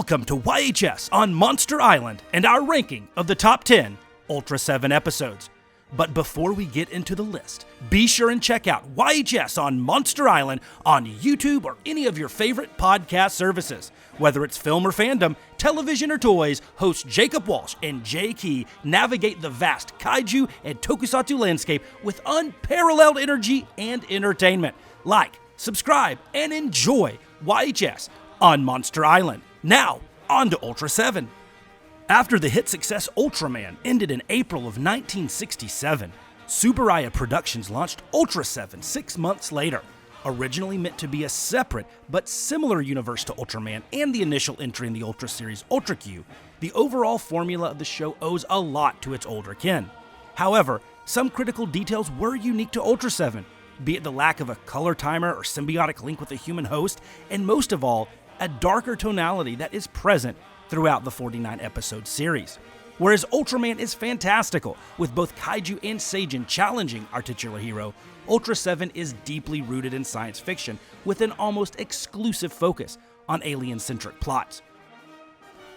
Welcome to YHS on Monster Island and our ranking of the top 10 Ultraseven episodes. But before we get into the list, be sure and check out YHS on Monster Island on YouTube or any of your favorite podcast services. Whether it's film or fandom, television or toys, hosts Jacob Walsh and Jay Key navigate the vast Kaiju and Tokusatsu landscape with unparalleled energy and entertainment. Like, subscribe, and enjoy YHS on Monster Island. Now, on to Ultraseven. After the hit success Ultraman ended in April of 1967, Tsuburaya Productions launched Ultraseven 6 months later. Originally meant to be a separate but similar universe to Ultraman and the initial entry in the Ultra series Ultra Q, the overall formula of the show owes a lot to its older kin. However, some critical details were unique to Ultraseven, be it the lack of a color timer or symbiotic link with a human host, and most of all, a darker tonality that is present throughout the 49-episode series. Whereas Ultraman is fantastical, with both Kaiju and Seijin challenging our titular hero, Ultraseven is deeply rooted in science fiction with an almost exclusive focus on alien-centric plots.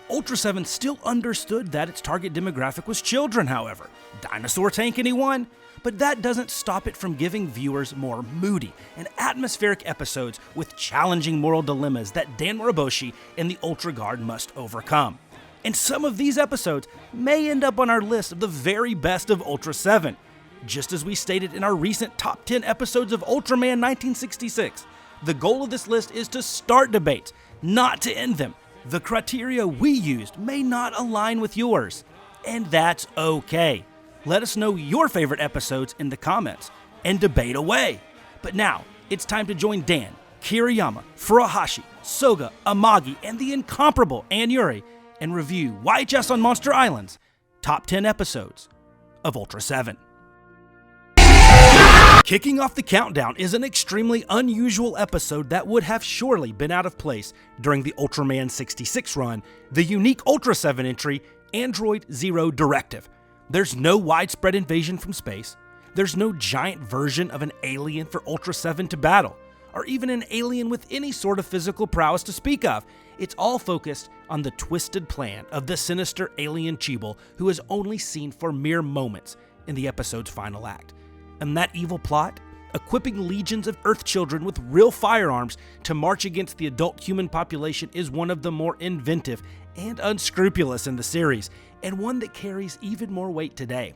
Ultraseven still understood that its target demographic was children, however. Dinosaur Tank, anyone? But that doesn't stop it from giving viewers more moody and atmospheric episodes with challenging moral dilemmas that Dan Moroboshi and the Ultra Guard must overcome. And some of these episodes may end up on our list of the very best of Ultraseven. Just as we stated in our recent top 10 episodes of Ultraman 1966, the goal of this list is to start debates, not to end them. The criteria we used may not align with yours, and that's okay. Let us know your favorite episodes in the comments and debate away. But now, it's time to join Dan, Kiriyama, Furuhashi, Soga, Amagi, and the incomparable Ann Yuri and review YHS on Monster Island's top 10 episodes of Ultraseven. Kicking off the countdown is an extremely unusual episode that would have surely been out of place during the Ultraman 66 run, the unique Ultraseven entry, Android Zero Directive. There's no widespread invasion from space, there's no giant version of an alien for Ultraseven to battle, or even an alien with any sort of physical prowess to speak of. It's all focused on the twisted plan of the sinister alien Chibble who is only seen for mere moments in the episode's final act. And that evil plot? Equipping legions of Earth children with real firearms to march against the adult human population is one of the more inventive and unscrupulous in the series, and one that carries even more weight today.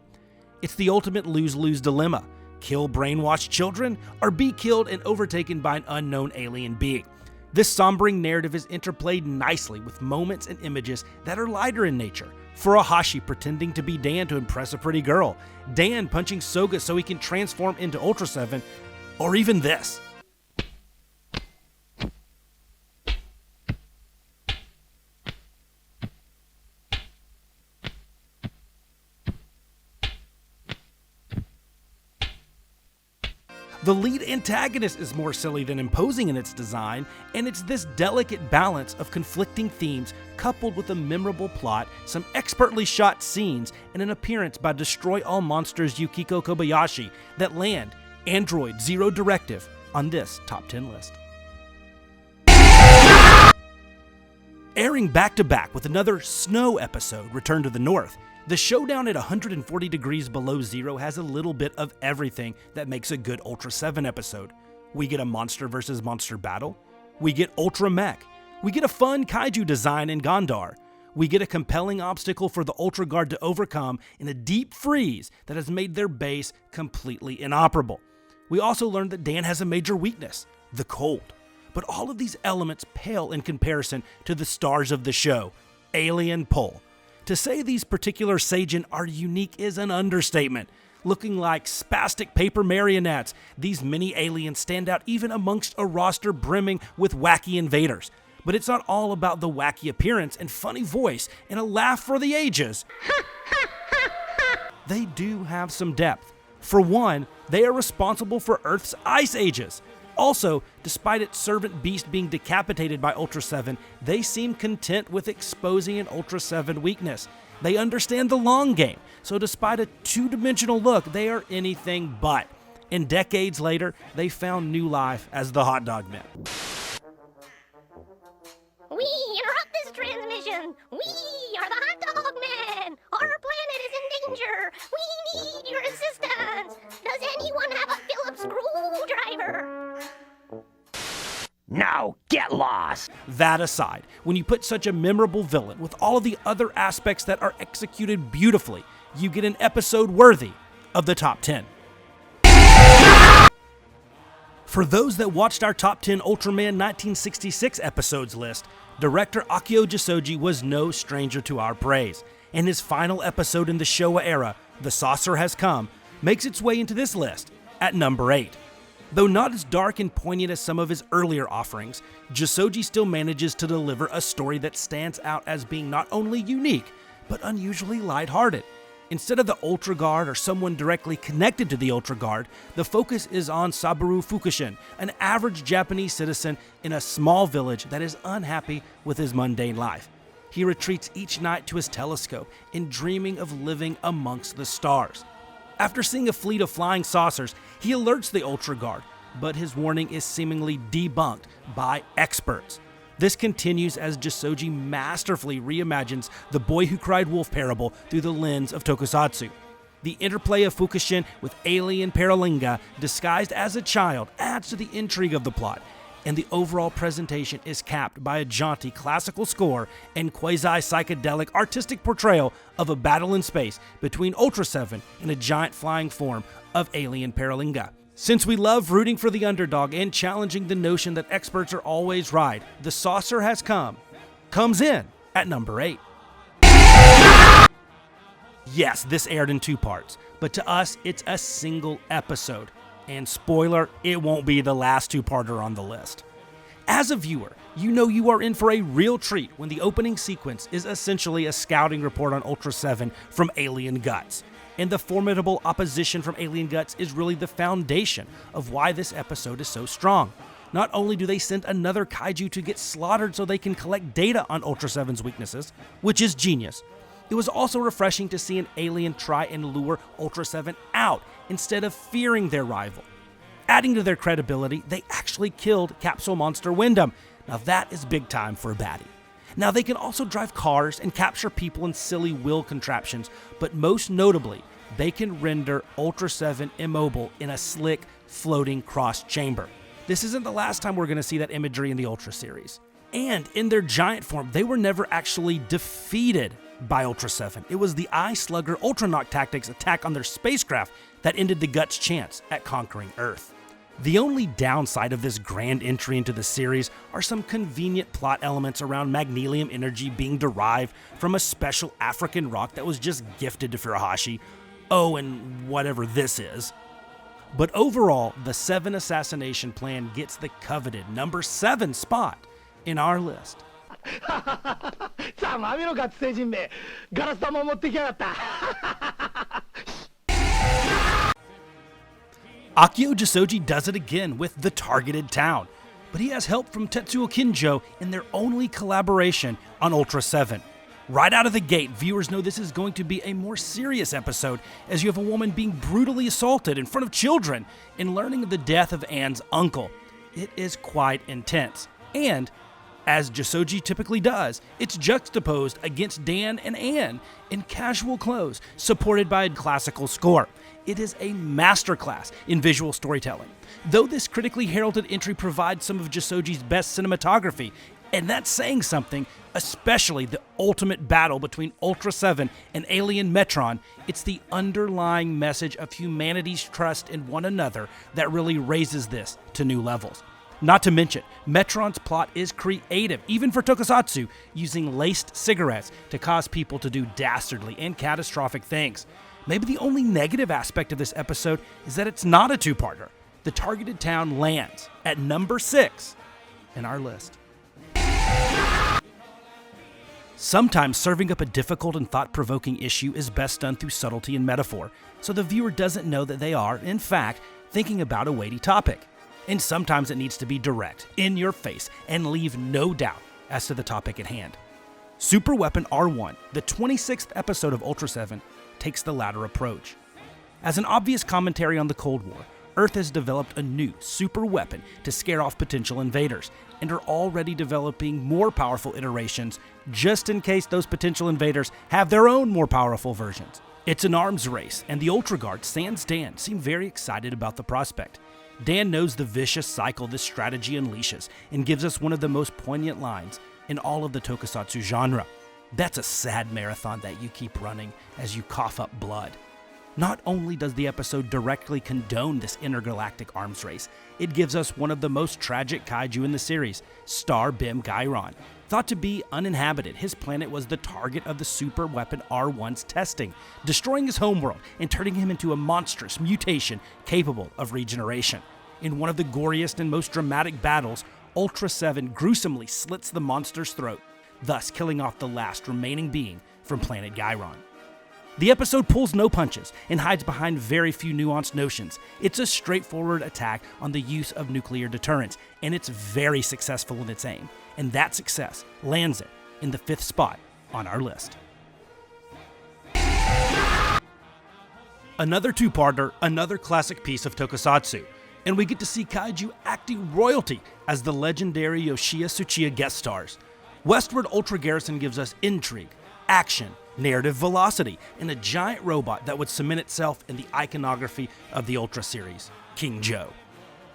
It's the ultimate lose-lose dilemma: kill brainwashed children, or be killed and overtaken by an unknown alien being. This sombering narrative is interplayed nicely with moments and images that are lighter in nature. Furuhashi pretending to be Dan to impress a pretty girl, Dan punching Soga so he can transform into Ultraseven, or even this. The lead antagonist is more silly than imposing in its design, and it's this delicate balance of conflicting themes coupled with a memorable plot, some expertly shot scenes, and an appearance by Destroy All Monsters Yukiko Kobayashi that land Android Zero Directive on this top 10 list. Airing back-to-back with another snow episode, Return to the North, the Showdown at 140 degrees below zero has a little bit of everything that makes a good Ultraseven episode. We get a monster versus monster battle, we get Ultra Mech, we get a fun Kaiju design in Gondar, we get a compelling obstacle for the Ultra Guard to overcome in a deep freeze that has made their base completely inoperable. We also learned that Dan has a major weakness: the cold. But all of these elements pale in comparison to the stars of the show, Alien Pull. To say these particular seijin are unique is an understatement. Looking like spastic paper marionettes, these mini aliens stand out even amongst a roster brimming with wacky invaders. But it's not all about the wacky appearance and funny voice and a laugh for the ages. They do have some depth. For one, they are responsible for Earth's ice ages. Also, despite its servant beast being decapitated by Ultraseven, they seem content with exposing an Ultraseven weakness. They understand the long game, so despite a two-dimensional look, they are anything but. And decades later, they found new life as the Hot Dog Men. We interrupt this transmission That aside, when you put such a memorable villain with all of the other aspects that are executed beautifully, you get an episode worthy of the top 10. For those that watched our top 10 Ultraman 1966 episodes list, director Akio Jisoji was no stranger to our praise, and his final episode in the Showa era, The Saucer Has Come, makes its way into this list at number 8. Though not as dark and poignant as some of his earlier offerings, Jisoji still manages to deliver a story that stands out as being not only unique, but unusually lighthearted. Instead of the Ultra Guard or someone directly connected to the Ultra Guard, the focus is on Saburo Fukushin, an average Japanese citizen in a small village that is unhappy with his mundane life. He retreats each night to his telescope in dreaming of living amongst the stars. After seeing a fleet of flying saucers, he alerts the Ultra Guard, but his warning is seemingly debunked by experts. This continues as Jisoji masterfully reimagines the Boy Who Cried Wolf parable through the lens of Tokusatsu. The interplay of Fukushin with alien paralinga disguised as a child adds to the intrigue of the plot, and the overall presentation is capped by a jaunty classical score and quasi-psychedelic artistic portrayal of a battle in space between Ultraseven and a giant flying form of alien paralinga. Since we love rooting for the underdog and challenging the notion that experts are always right, The Saucer Has comes in at number 8. Yes, this aired in 2 parts, but to us, it's a single episode. And spoiler, it won't be the last 2-parter on the list. As a viewer, you know you are in for a real treat when the opening sequence is essentially a scouting report on Ultraseven from Alien Guts. And the formidable opposition from Alien Guts is really the foundation of why this episode is so strong. Not only do they send another kaiju to get slaughtered so they can collect data on Ultraseven's weaknesses, which is genius, it was also refreshing to see an alien try and lure Ultraseven out instead of fearing their rival. Adding to their credibility, they actually killed Capsule Monster Wyndham. Now that is big time for a baddie. Now they can also drive cars and capture people in silly wheel contraptions, but most notably, they can render Ultraseven immobile in a slick, floating cross chamber. This isn't the last time we're going to see that imagery in the Ultra series. And in their giant form, they were never actually defeated by Ultraseven. It was the Eye Slugger Ultranaut Tactics attack on their spacecraft that ended the Guts' chance at conquering Earth. The only downside of this grand entry into the series are some convenient plot elements around magnesium energy being derived from a special African rock that was just gifted to Furuhashi. Oh, and whatever this is. But overall, the 7 Assassination plan gets the coveted number 7 spot in our list. Akio Jisoji does it again with The Targeted Town, but he has help from Tetsuo Kinjo in their only collaboration on Ultraseven. Right out of the gate, viewers know this is going to be a more serious episode as you have a woman being brutally assaulted in front of children and learning of the death of Anne's uncle. It is quite intense, and as Jisoji typically does, it's juxtaposed against Dan and Anne in casual clothes, supported by a classical score. It is a masterclass in visual storytelling. Though this critically heralded entry provides some of Jisoji's best cinematography, and that's saying something, especially the ultimate battle between Ultraseven and alien Metron, it's the underlying message of humanity's trust in one another that really raises this to new levels. Not to mention, Metron's plot is creative, even for Tokusatsu, using laced cigarettes to cause people to do dastardly and catastrophic things. Maybe the only negative aspect of this episode is that it's not a 2-parter. The Targeted Town lands at number 6 in our list. Sometimes serving up a difficult and thought-provoking issue is best done through subtlety and metaphor, so the viewer doesn't know that they are, in fact, thinking about a weighty topic. And sometimes it needs to be direct, in your face, and leave no doubt as to the topic at hand. Super Weapon R1, the 26th episode of Ultraseven, takes the latter approach. As an obvious commentary on the Cold War, Earth has developed a new super weapon to scare off potential invaders, and are already developing more powerful iterations just in case those potential invaders have their own more powerful versions. It's an arms race, and the Ultra Guard, sans Dan, seem very excited about the prospect. Dan knows the vicious cycle this strategy unleashes and gives us one of the most poignant lines in all of the tokusatsu genre. That's a sad marathon that you keep running as you cough up blood. Not only does the episode directly condone this intergalactic arms race, it gives us one of the most tragic kaiju in the series, Star Bim Gairon. Thought to be uninhabited, his planet was the target of the super weapon R1's testing, destroying his homeworld and turning him into a monstrous mutation capable of regeneration. In one of the goriest and most dramatic battles, Ultraseven gruesomely slits the monster's throat, thus killing off the last remaining being from planet Gairon. The episode pulls no punches and hides behind very few nuanced notions. It's a straightforward attack on the use of nuclear deterrence, and it's very successful in its aim. And that success lands it in the 5th spot on our list. Another two-parter, another classic piece of tokusatsu, and we get to see Kaiju acting royalty as the legendary Yoshiya Tsuchiya guest stars. Westward Ultra Garrison gives us intrigue, action, narrative velocity, and a giant robot that would cement itself in the iconography of the Ultra series, King Joe.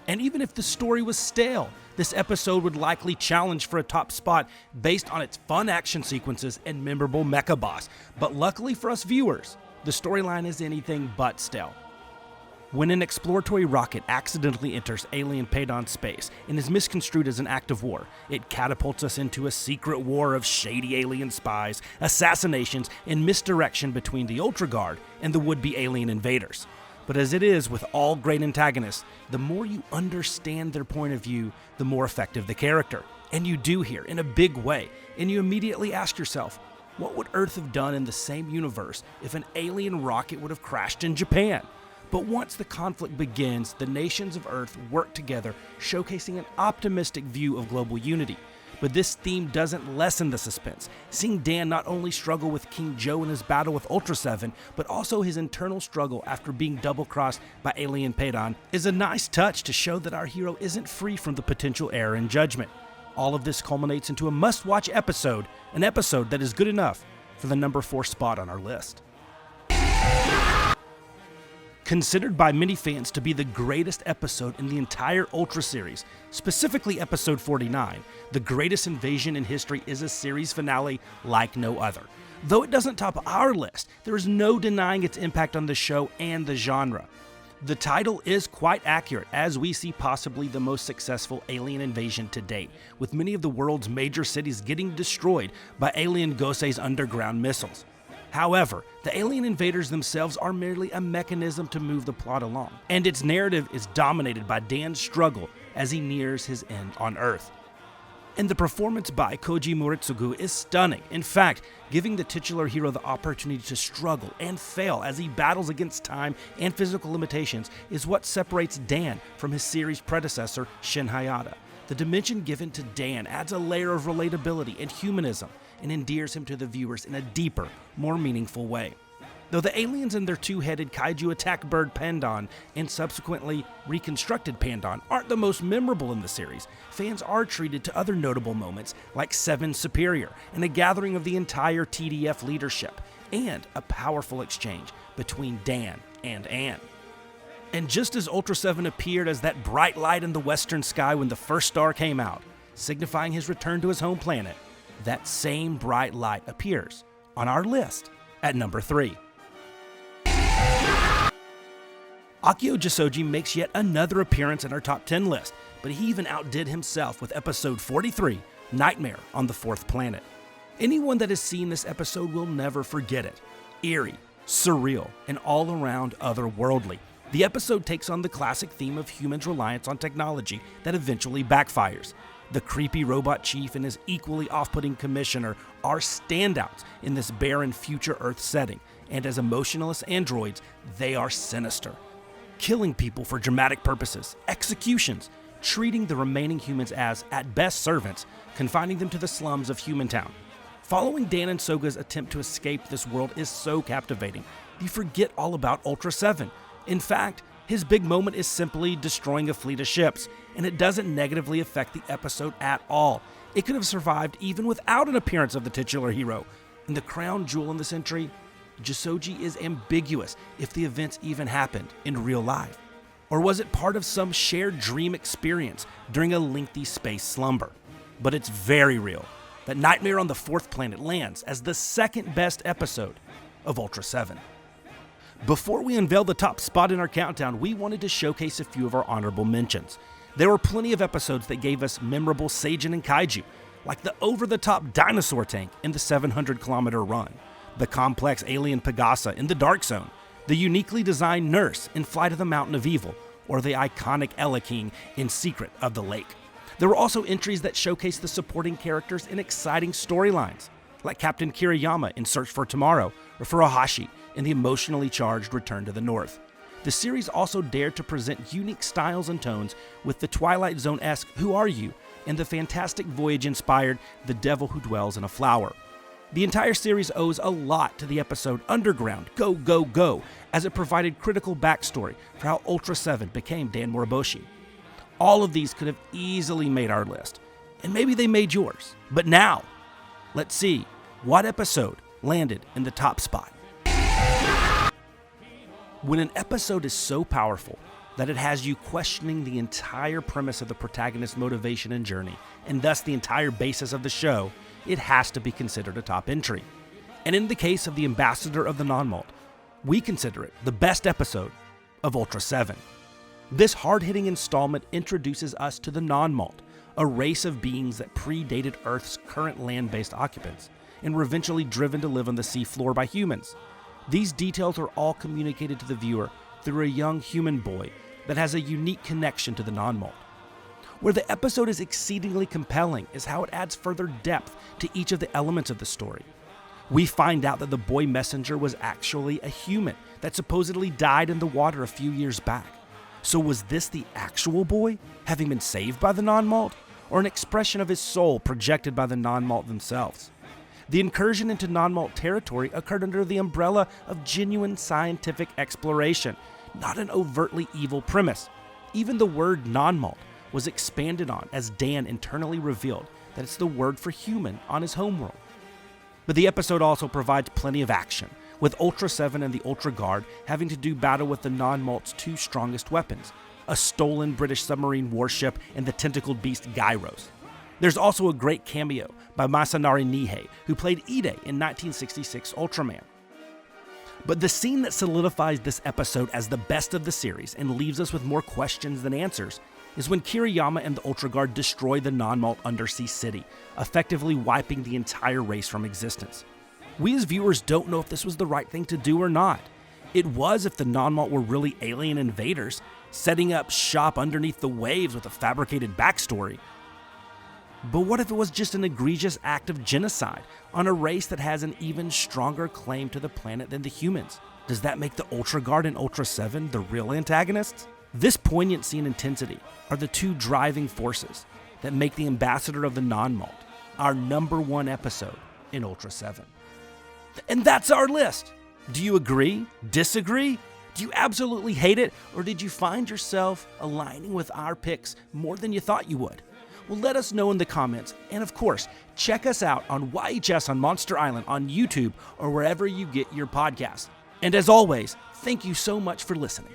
And even if the story was stale, this episode would likely challenge for a top spot based on its fun action sequences and memorable mecha boss. But luckily for us viewers, the storyline is anything but stale. When an exploratory rocket accidentally enters alien Paydon space and is misconstrued as an act of war, it catapults us into a secret war of shady alien spies, assassinations, and misdirection between the Ultra Guard and the would-be alien invaders. But as it is with all great antagonists, the more you understand their point of view, the more effective the character. And you do here, in a big way, and you immediately ask yourself, what would Earth have done in the same universe if an alien rocket would have crashed in Japan? But once the conflict begins, the nations of Earth work together, showcasing an optimistic view of global unity. But this theme doesn't lessen the suspense, seeing Dan not only struggle with King Joe in his battle with Ultraseven, but also his internal struggle after being double-crossed by alien Paydon is a nice touch to show that our hero isn't free from the potential error in judgment. All of this culminates into a must-watch episode, an episode that is good enough for the number 4 spot on our list. Considered by many fans to be the greatest episode in the entire Ultra series, specifically episode 49, the greatest invasion in history is a series finale like no other. Though it doesn't top our list, there is no denying its impact on the show and the genre. The title is quite accurate, as we see possibly the most successful alien invasion to date, with many of the world's major cities getting destroyed by alien Gosei's underground missiles. However, the alien invaders themselves are merely a mechanism to move the plot along, and its narrative is dominated by Dan's struggle as he nears his end on Earth. And the performance by Koji Moritsugu is stunning, in fact, giving the titular hero the opportunity to struggle and fail as he battles against time and physical limitations is what separates Dan from his series predecessor, Shin Hayata. The dimension given to Dan adds a layer of relatability and humanism, and endears him to the viewers in a deeper, more meaningful way. Though the aliens and their two-headed kaiju attack bird Pandon and subsequently reconstructed Pandon aren't the most memorable in the series, fans are treated to other notable moments like Seven Superior and a gathering of the entire TDF leadership, and a powerful exchange between Dan and Ann. And just as Ultraseven appeared as that bright light in the western sky when the first star came out, signifying his return to his home planet, that same bright light appears on our list at number 3. Akio Jisoji makes yet another appearance in our top 10 list, but he even outdid himself with episode 43, Nightmare on the Fourth Planet. Anyone that has seen this episode will never forget it. Eerie, surreal, and all around otherworldly. The episode takes on the classic theme of humans' reliance on technology that eventually backfires. The creepy robot chief and his equally off-putting commissioner are standouts in this barren future Earth setting, and as emotionless androids, they are sinister. Killing people for dramatic purposes, executions, treating the remaining humans as, at best, servants, confining them to the slums of Humantown. Following Dan and Soga's attempt to escape this world is so captivating, you forget all about Ultraseven. In fact, his big moment is simply destroying a fleet of ships, and it doesn't negatively affect the episode at all. It could have survived even without an appearance of the titular hero. And the crown jewel in this entry, Jisoji is ambiguous if the events even happened in real life. Or was it part of some shared dream experience during a lengthy space slumber? But it's very real that Nightmare on the Fourth Planet lands as the second best episode of Ultraseven. Before we unveil the top spot in our countdown, we wanted to showcase a few of our honorable mentions. There were plenty of episodes that gave us memorable seijin and kaiju, like the over-the-top Dinosaur Tank in the 700-kilometer run, the complex alien Pegasa in the Dark Zone, the uniquely designed nurse in Flight of the Mountain of Evil, or the iconic Eleking in Secret of the Lake. There were also entries that showcased the supporting characters in exciting storylines, like Captain Kiriyama in Search for Tomorrow, or Furuhashi in the emotionally charged Return to the North. The series also dared to present unique styles and tones with the Twilight Zone-esque Who Are You and the Fantastic Voyage-inspired The Devil Who Dwells in a Flower. The entire series owes a lot to the episode Underground Go Go Go, as it provided critical backstory for how Ultraseven became Dan Moroboshi. All of these could have easily made our list, and maybe they made yours. But now, let's see what episode landed in the top spot. When an episode is so powerful that it has you questioning the entire premise of the protagonist's motivation and journey, and thus the entire basis of the show, it has to be considered a top entry. And in the case of the Ambassador of the Non-Malt, we consider it the best episode of Ultraseven. This hard-hitting installment introduces us to the Non-Malt, a race of beings that predated Earth's current land-based occupants, and were eventually driven to live on the seafloor by humans. These details are all communicated to the viewer through a young human boy that has a unique connection to the Non-Malt. Where the episode is exceedingly compelling is how it adds further depth to each of the elements of the story. We find out that the boy messenger was actually a human that supposedly died in the water a few years back. So was this the actual boy, having been saved by the Non-Malt, or an expression of his soul projected by the Non-Malt themselves? The incursion into Non-Malt territory occurred under the umbrella of genuine scientific exploration, not an overtly evil premise. Even the word Non-Malt was expanded on as Dan internally revealed that it's the word for human on his homeworld. But the episode also provides plenty of action, with Ultraseven and the Ultra Guard having to do battle with the Non-Malt's two strongest weapons, a stolen British submarine warship and the tentacled beast Gyros. There's also a great cameo by Masanari Nihei, who played Ide in 1966 Ultraman. But the scene that solidifies this episode as the best of the series and leaves us with more questions than answers is when Kiriyama and the Ultra Guard destroy the Non-Malt undersea city, effectively wiping the entire race from existence. We as viewers don't know if this was the right thing to do or not. It was if the Non-Malt were really alien invaders, setting up shop underneath the waves with a fabricated backstory. But what if it was just an egregious act of genocide on a race that has an even stronger claim to the planet than the humans? Does that make the Ultra Guard and Ultraseven the real antagonists? This poignancy and intensity are the two driving forces that make the Ambassador of the Non-Malt our #1 episode in Ultraseven. And that's our list. Do you agree? Disagree? Do you absolutely hate it? Or did you find yourself aligning with our picks more than you thought you would? Well, let us know in the comments. And of course, check us out on YHS on Monster Island on YouTube or wherever you get your podcasts. And as always, thank you so much for listening.